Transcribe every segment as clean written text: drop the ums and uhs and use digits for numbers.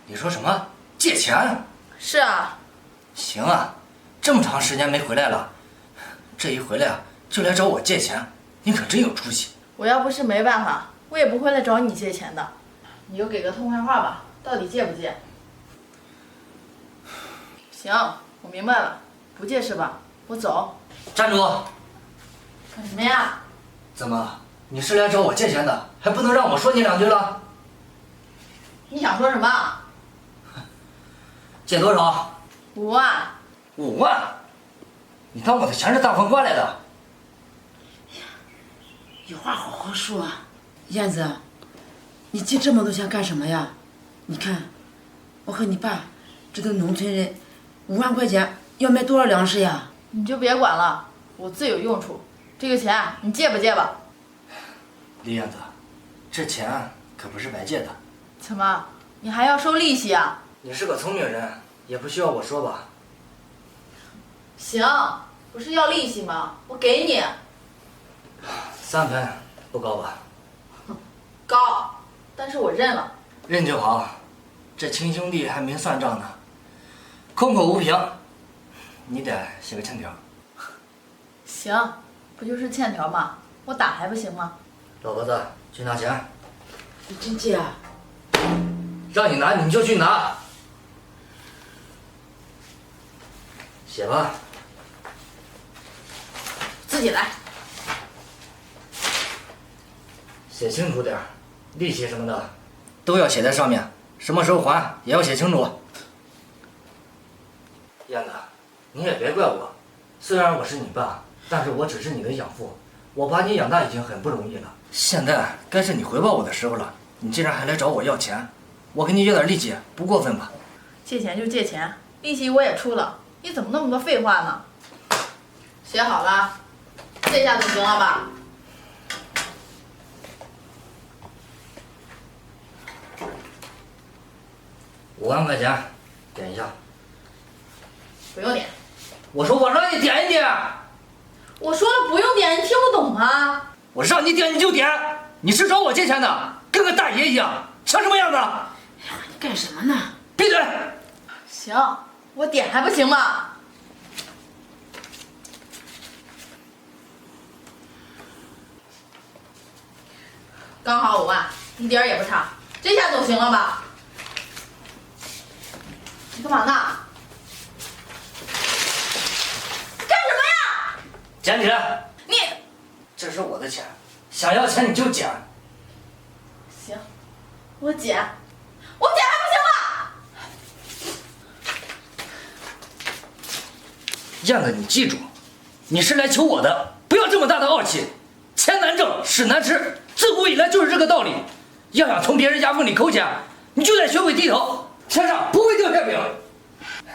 你说什么？借钱？是啊。行啊，这么长时间没回来了，这一回来啊，就来找我借钱，你可真有出息。我要不是没办法，我也不会来找你借钱的。你就给个痛快话吧，到底借不借？行，我明白了，不借是吧？我走。站住！干什么呀？怎么，你是来找我借钱的，还不能让我说你两句了？你想说什么？借多少5万。？5万？你当我的钱是大风刮来的？有话好好说啊，燕子，你借这么多钱干什么呀？你看，我和你爸这都农村人，5万块钱要买多少粮食呀？你就别管了，我自有用处。这个钱你借不借吧？李燕子，这钱可不是白借的。怎么，你还要收利息啊？你是个聪明人，也不需要我说吧？行，不是要利息吗？我给你。3分，不高吧？高，但是我认了。认就好，这亲兄弟还没算账呢，空口无凭，你得写个欠条。行，不就是欠条吗？我打还不行吗？老婆子，去拿钱。你真借啊？让你拿你就去拿，写吧。自己来。写清楚点儿，利息什么的都要写在上面，什么时候还也要写清楚。燕子，你也别怪我，虽然我是你爸，但是我只是你的养父，我把你养大已经很不容易了。现在该是你回报我的时候了，你竟然还来找我要钱，我给你要点利息，不过分吧？借钱就借钱，利息我也出了，你怎么那么多废话呢？写好了，这下总行了吧？5万块钱，点一下。不用点。我说我让你点一点。我说了不用点，你听不懂啊？我让你点你就点，你是找我借钱的，跟个大爷一样，像什么样子？哎呀，你干什么呢？闭嘴！行，我点还不行吗？刚好5万，一点也不差，这下总行了吧？你干嘛呢？干什么呀？捡起来！你这是我的钱，想要钱你就捡。行，我捡，我捡还不行吗？燕子，你记住，你是来求我的，不要这么大的傲气。钱难挣，屎难吃，自古以来就是这个道理。要想从别人家缝里抠钱，你就得学会低头，天上不会掉馅饼。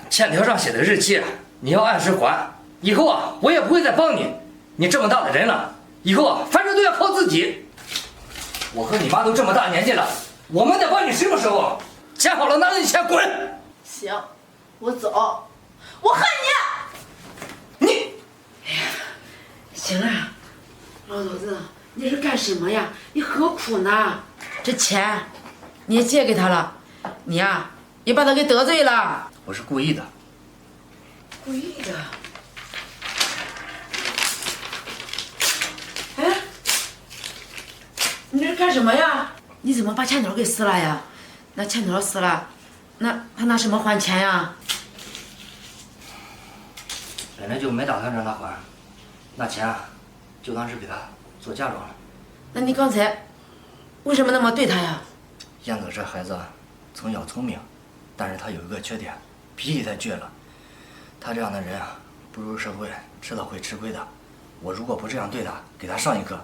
欠条上写的日期，你要按时还。以后啊，我也不会再帮你。你这么大的人了，以后啊，凡事都要靠自己。我和你妈都这么大年纪了，我们得帮你什么时候？钱好了，拿着你钱滚！行，我走。我恨你！行了，老头子，你是干什么呀？你何苦呢？这钱你也借给他了，你呀也把他给得罪了。我是故意的。故意的？哎，你这干什么呀？你怎么把欠条给撕了呀？那欠条撕了，那他拿什么还钱呀？本来就没打算让他还，那钱啊，就当是给他做嫁妆了。那你刚才为什么那么对他呀？燕子这孩子从小聪明，但是他有一个缺点，脾气太倔了。他这样的人啊，步入社会迟早会吃亏的。我如果不这样对他，给他上一课，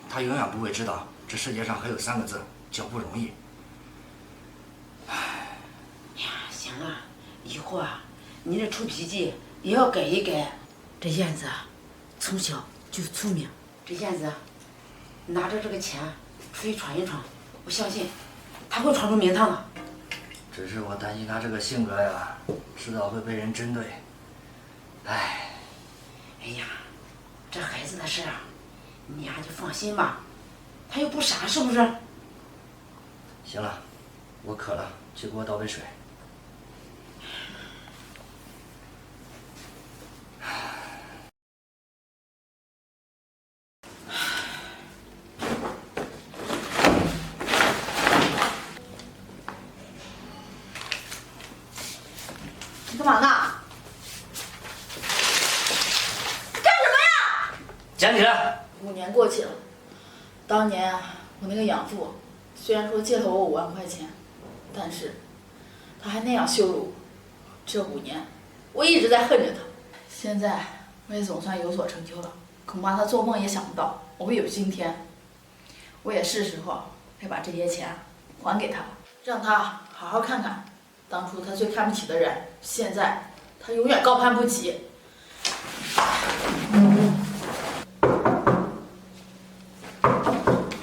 他永远不会知道这世界上还有3个字叫不容易。哎呀，行了，以后啊，你这臭脾气也要改一改。这燕子啊，从小就聪明。这燕子拿着这个钱出去闯一闯，我相信他会闯出名堂的。只是我担心他这个性格呀，迟早会被人针对。唉。哎呀，这孩子的事啊，你呀就放心吧，他又不傻，是不是？行了，我渴了，去给我倒杯水。你干嘛呢？干什么呀？捡起来。5年过去了，当年我那个养父虽然说借了我5万块钱，但是他还那样羞辱我。这5年，我一直在恨着他。现在我也总算有所成就了，恐怕他做梦也想不到我会有今天。我也是时候该把这些钱还给他了，让他好好看看，当初他最看不起的人，现在他永远高攀不起。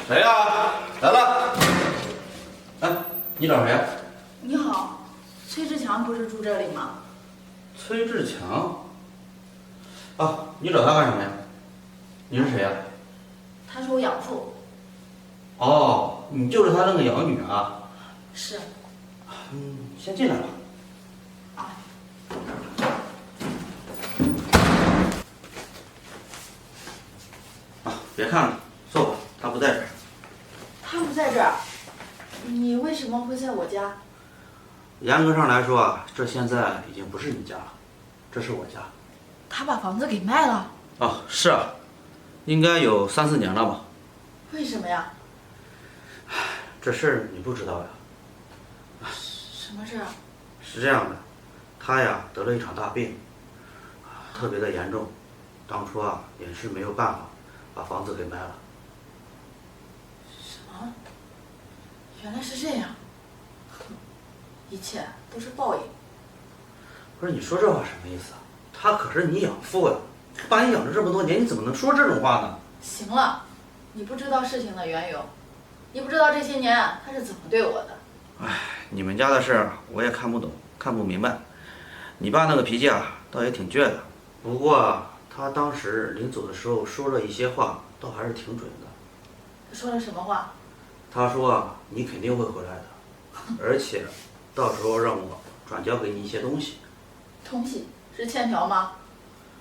谁呀？来了。哎，你找谁？你好，崔志强不是住这里吗？崔志强。啊，你找他干什么呀？你是谁呀？他是我养父。哦，你就是他那个养女啊？是。先进来吧。啊，别看了，坐吧，他不在这儿。他不在这儿，你为什么会在我家？严格上来说啊，这现在已经不是你家了，这是我家。他把房子给卖了？啊，是啊，应该有3、4年了吧。为什么呀？这事儿你不知道呀？什么事儿？是这样的，他呀得了一场大病，特别的严重，当初啊也是没有办法，把房子给卖了。什么？原来是这样。一切都是报应。不是你说这话什么意思啊？他可是你养父呀，把你养了这么多年，你怎么能说这种话呢？行了，你不知道事情的缘由，你不知道这些年他是怎么对我的。唉，你们家的事儿我也看不懂，看不明白。你爸那个脾气啊，倒也挺倔的。不过啊，他当时临走的时候说了一些话，倒还是挺准的。他说了什么话？他说啊，你肯定会回来的，而且到时候让我转交给你一些东西。东西是欠条吗？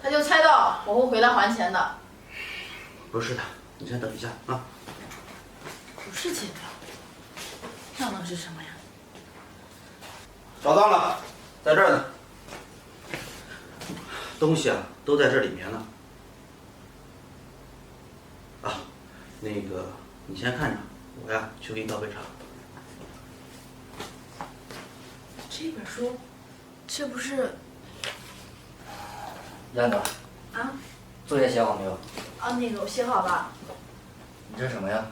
他就猜到我会回来还钱的。不是的，你先等一下啊。不是欠条，那能是什么呀？找到了，在这儿呢。东西啊都在这里面呢。啊，那个你先看着，我呀去给你倒杯茶。这本书，这不是燕子，啊？作业写好没有？啊，那个我写好了。你这是什么呀？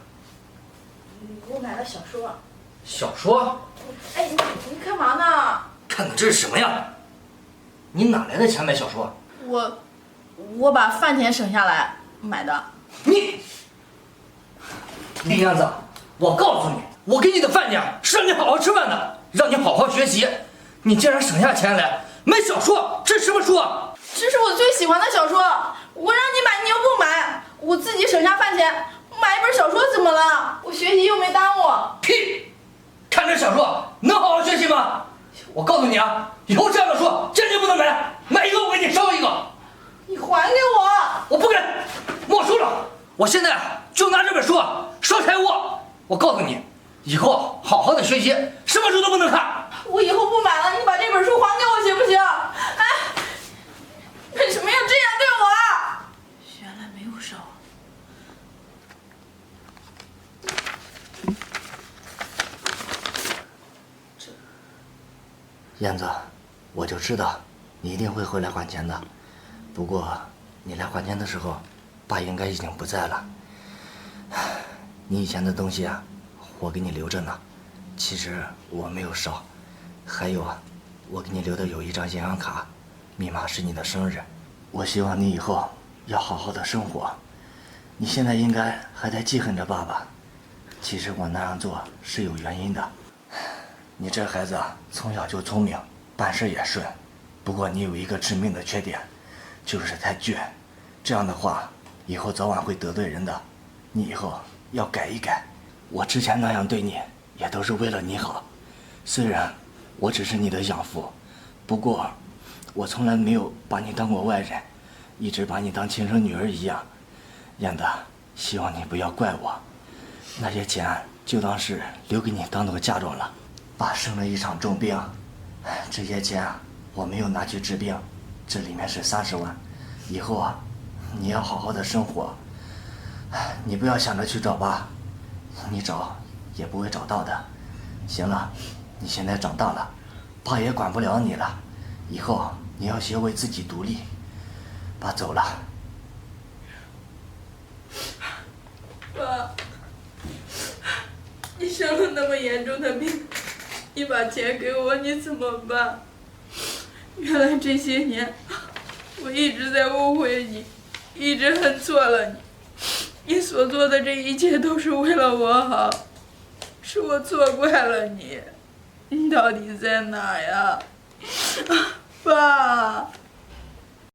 我买了小说。小说？哎，你干嘛呢？看看这是什么呀？你哪来的钱买小说？我把饭钱省下来买的。你，李燕子，我告诉你，我给你的饭钱是让你好好吃饭的，让你好好学习。你竟然省下钱来买小说，这是什么书啊？这是我最喜欢的小说，我让你买你又不买，我自己省下饭钱买一本小说怎么了？我学习又没耽误。屁！看这小说能好好学习吗？我告诉你啊，以后这样的书坚决不能买，买一个我给你烧一个。你还给我！我不给，没收了。我现在就拿这本书烧柴火。我告诉你，以后好好的学习，什么书都不能看。我以后不买了，你把这本书还给我行不行？哎，为什么要这样对我啊？原来没有烧。燕子，我就知道你一定会回来还钱的。不过你来还钱的时候，爸应该已经不在了。你以前的东西啊，我给你留着呢。其实我没有烧。还有啊，我给你留的有一张银行卡，密码是你的生日。我希望你以后要好好的生活。你现在应该还在记恨着爸爸。其实我那样做是有原因的。你这孩子啊，从小就聪明，办事也顺。不过你有一个致命的缺点，就是太倔。这样的话，以后早晚会得罪人的。你以后要改一改。我之前那样对你，也都是为了你好。虽然我只是你的养父，不过我从来没有把你当过外人，一直把你当亲生女儿一样。燕子，希望你不要怪我，那些钱就当是留给你当做嫁妆了。爸生了一场重病，这些钱我没有拿去治病，这里面是30万。以后啊，你要好好的生活，你不要想着去找爸，你找也不会找到的。行了，你现在长大了，爸也管不了你了，以后你要学会自己独立。爸走了。爸，你生了那么严重的病，你把钱给我，你怎么办？原来这些年我一直在误会你，一直恨错了你。你所做的这一切都是为了我好，是我错怪了你。你到底在哪呀？爸。